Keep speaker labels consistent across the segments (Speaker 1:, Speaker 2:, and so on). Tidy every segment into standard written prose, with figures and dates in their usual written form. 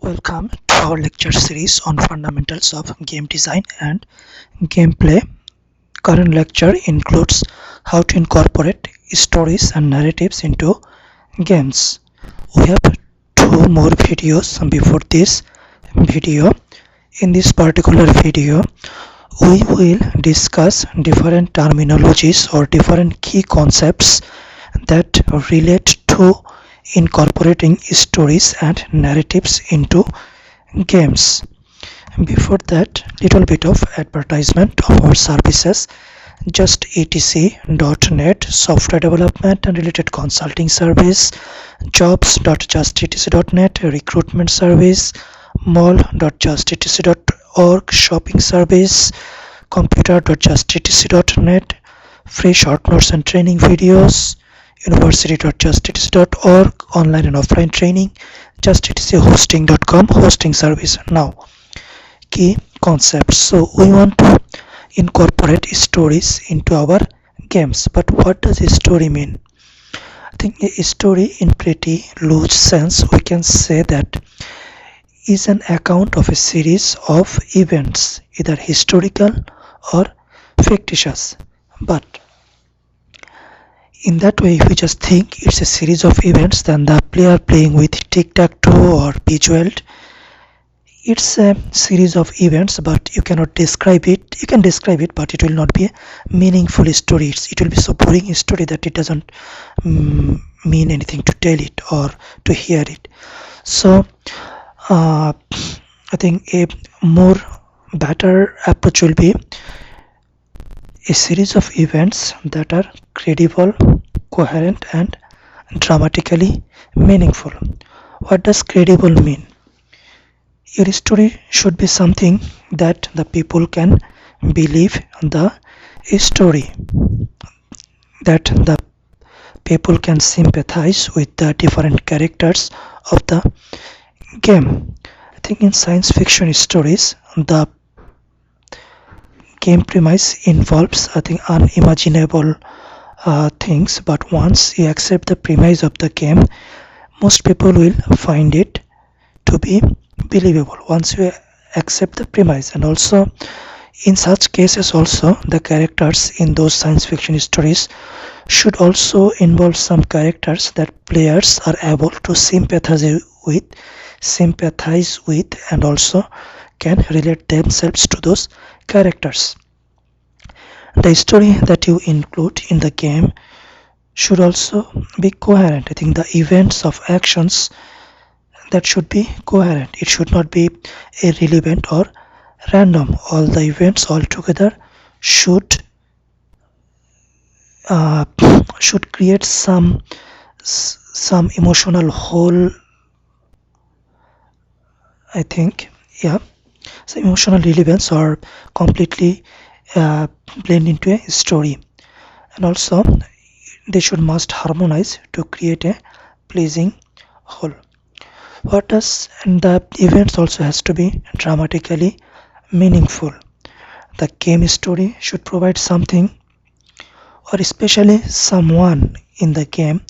Speaker 1: Welcome to our lecture series on fundamentals of game design and gameplay. Current lecture includes how to incorporate stories and narratives into games. We have two more videos before this video. In this particular video, we will discuss different terminologies or different key concepts that relate to incorporating stories and narratives into games. Before that, little bit of advertisement of our services. Just etc.net software development and related consulting service, jobs.justetc.net recruitment service, mall.justetc.org shopping service, computer.justetc.net free short notes and training videos, university.justetc.org online and offline training, justetchosting.com hosting service. Now, key concepts. So we want to incorporate stories into our games, but what does a story mean? I think a story in pretty loose sense we can say that is an account of a series of events, either historical or fictitious. But in that way, if we just think it's a series of events, then the player playing with tic-tac-toe or Bejeweled, it's a series of events, but you cannot describe it. You can describe it, but it will not be a meaningful story. It will be so boring a story that it doesn't mean anything to tell it or to hear it. So I think a more better approach will be a series of events that are credible, coherent, and dramatically meaningful. What does credible mean? Your story should be something that the people can believe the story, that the people can sympathize with the different characters of the game. I think in science fiction stories, the game premise involves, I think, unimaginable things, but once you accept the premise of the game, most people will find it to be believable once you accept the premise. And also in such cases also the characters in those science fiction stories should also involve some characters that players are able to sympathize with and also can relate themselves to those characters. The story that you include in the game should also be coherent. I think the events of actions that should be coherent. It should not be irrelevant or random. All the events all together should create some emotional whole, I think, yeah, some emotional relevance or completely blend into a story. And also they must harmonize to create a pleasing whole. And the events also has to be dramatically meaningful. The game story should provide something or especially someone in the game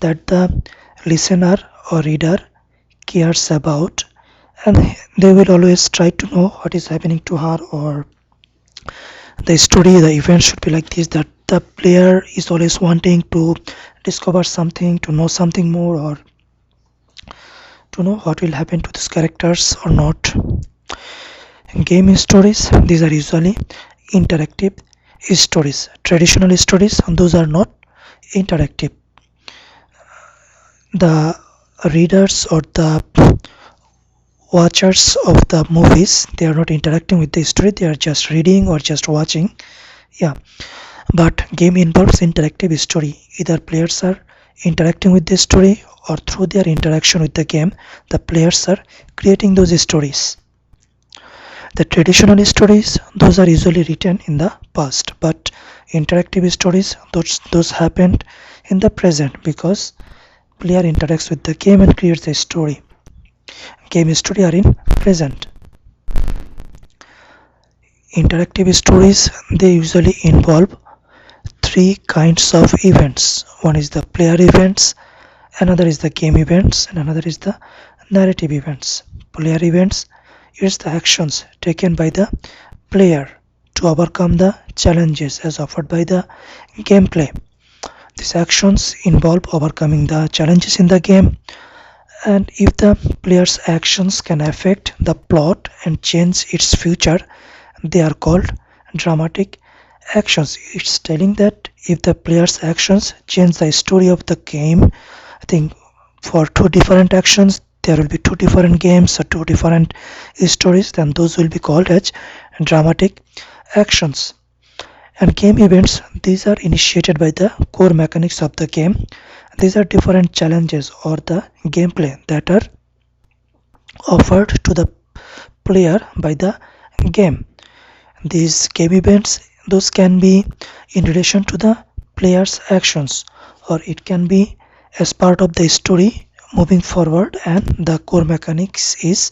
Speaker 1: that the listener or reader cares about, and they will always try to know what is happening to her, or the event should be like this, that the player is always wanting to discover something, to know something more, or to know what will happen to these characters or not. Game stories, these are usually interactive stories. Traditional stories, those are not interactive. The readers or the watchers of the movies, they are not interacting with the story, they are just reading or just watching. Yeah, but game involves interactive story. Either players are interacting with the story, or through their interaction with the game, the players are creating those stories. The traditional stories, those are usually written in the past, but interactive stories, those happened in the present because player interacts with the game and creates a story. Game story are in present. Interactive stories, they usually involve three kinds of events. One is the player events, another is the game events, and another is the narrative events. player events. It's the actions taken by the player to overcome the challenges as offered by the gameplay. These actions involve overcoming the challenges in the game, and if the player's actions can affect the plot and change its future, they are called dramatic actions. It's telling that if the player's actions change the story of the game, I think for two different actions there will be two different games or two different stories, then those will be called as dramatic actions. And game events, these are initiated by the core mechanics of the game. These are different challenges or the gameplay that are offered to the player by the game. These game events, those can be in relation to the player's actions, or it can be as part of the story moving forward, and the core mechanics is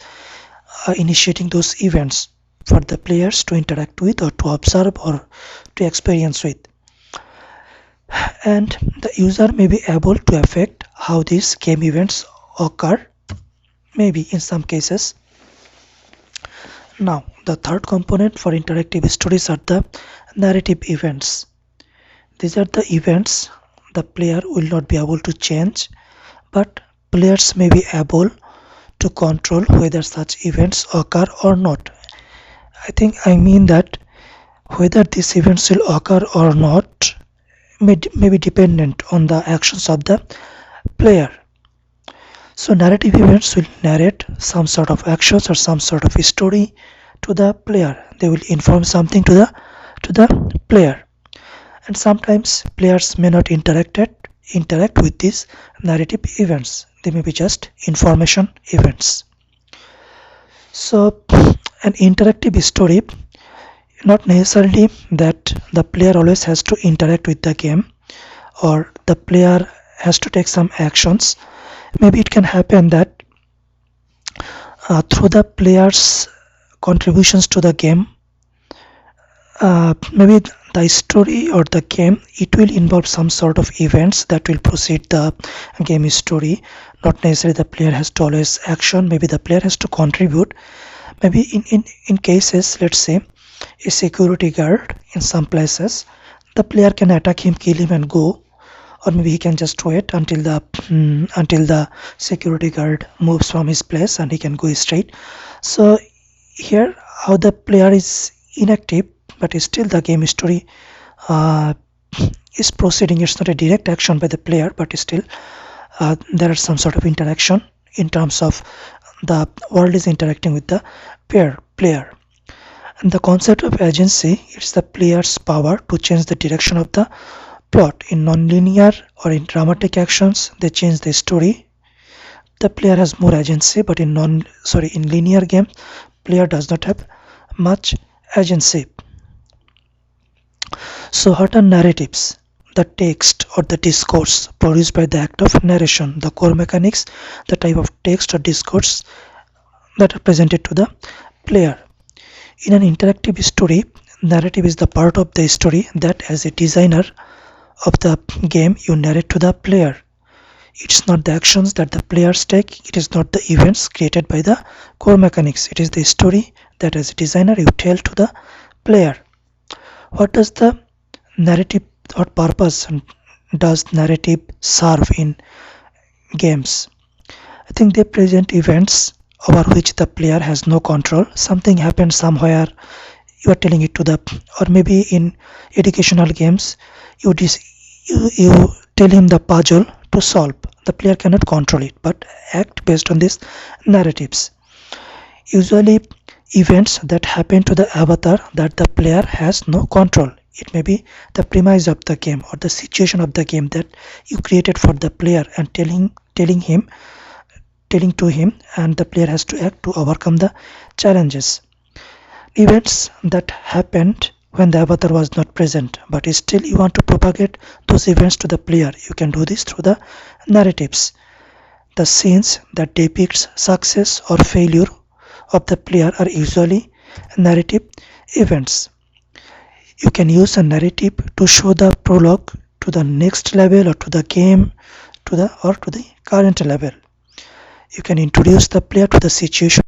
Speaker 1: initiating those events for the players to interact with or to observe or to experience with. And the user may be able to affect how these game events occur, maybe in some cases. Now, the third component for interactive stories are the narrative events. These are the events the player will not be able to change, but players may be able to control whether such events occur or not. I mean that whether these events will occur or not may be dependent on the actions of the player. So narrative events will narrate some sort of actions or some sort of story to the player. They will inform something to the player. And sometimes players may not interact with these narrative events. They may be just information events. So an interactive story, not necessarily that the player always has to interact with the game or the player has to take some actions. Maybe it can happen that through the player's contributions to the game, maybe the story or the game, it will involve some sort of events that will proceed the game story. Not necessarily the player has to always action. Maybe the player has to contribute. Maybe in cases, let's say a security guard in some places, the player can attack him, kill him and go, or maybe he can just wait until the security guard moves from his place and he can go straight. So here how the player is inactive, but still the game story is proceeding. It's not a direct action by the player, but still there is some sort of interaction in terms of the world is interacting with the player. And the concept of agency, it's the player's power to change the direction of the plot. In non-linear or in dramatic actions, they change the story. The player has more agency, but in linear game, player does not have much agency. So what are narratives? The text or the discourse produced by the act of narration, the core mechanics, the type of text or discourse that are presented to the player. In an interactive story, narrative is the part of the story that as a designer of the game you narrate to the player. It's not the actions that the players take, it is not the events created by the core mechanics, it is the story that as a designer you tell to the player. What does the narrative, what purpose does narrative serve in games? I think they present events over which the player has no control. Something happened somewhere, you are telling it to the, or maybe in educational games you tell him the puzzle to solve. The player cannot control it but act based on these narratives. Usually events that happen to the avatar that the player has no control. It may be the premise of the game or the situation of the game that you created for the player and telling to him, and the player has to act to overcome the challenges. Events that happened when the avatar was not present, but still you want to propagate those events to the player. You can do this through the narratives. The scenes that depicts success or failure of the player are usually narrative events. You can use a narrative to show the prologue to the next level or to the game to the current level. You can introduce the player to the situation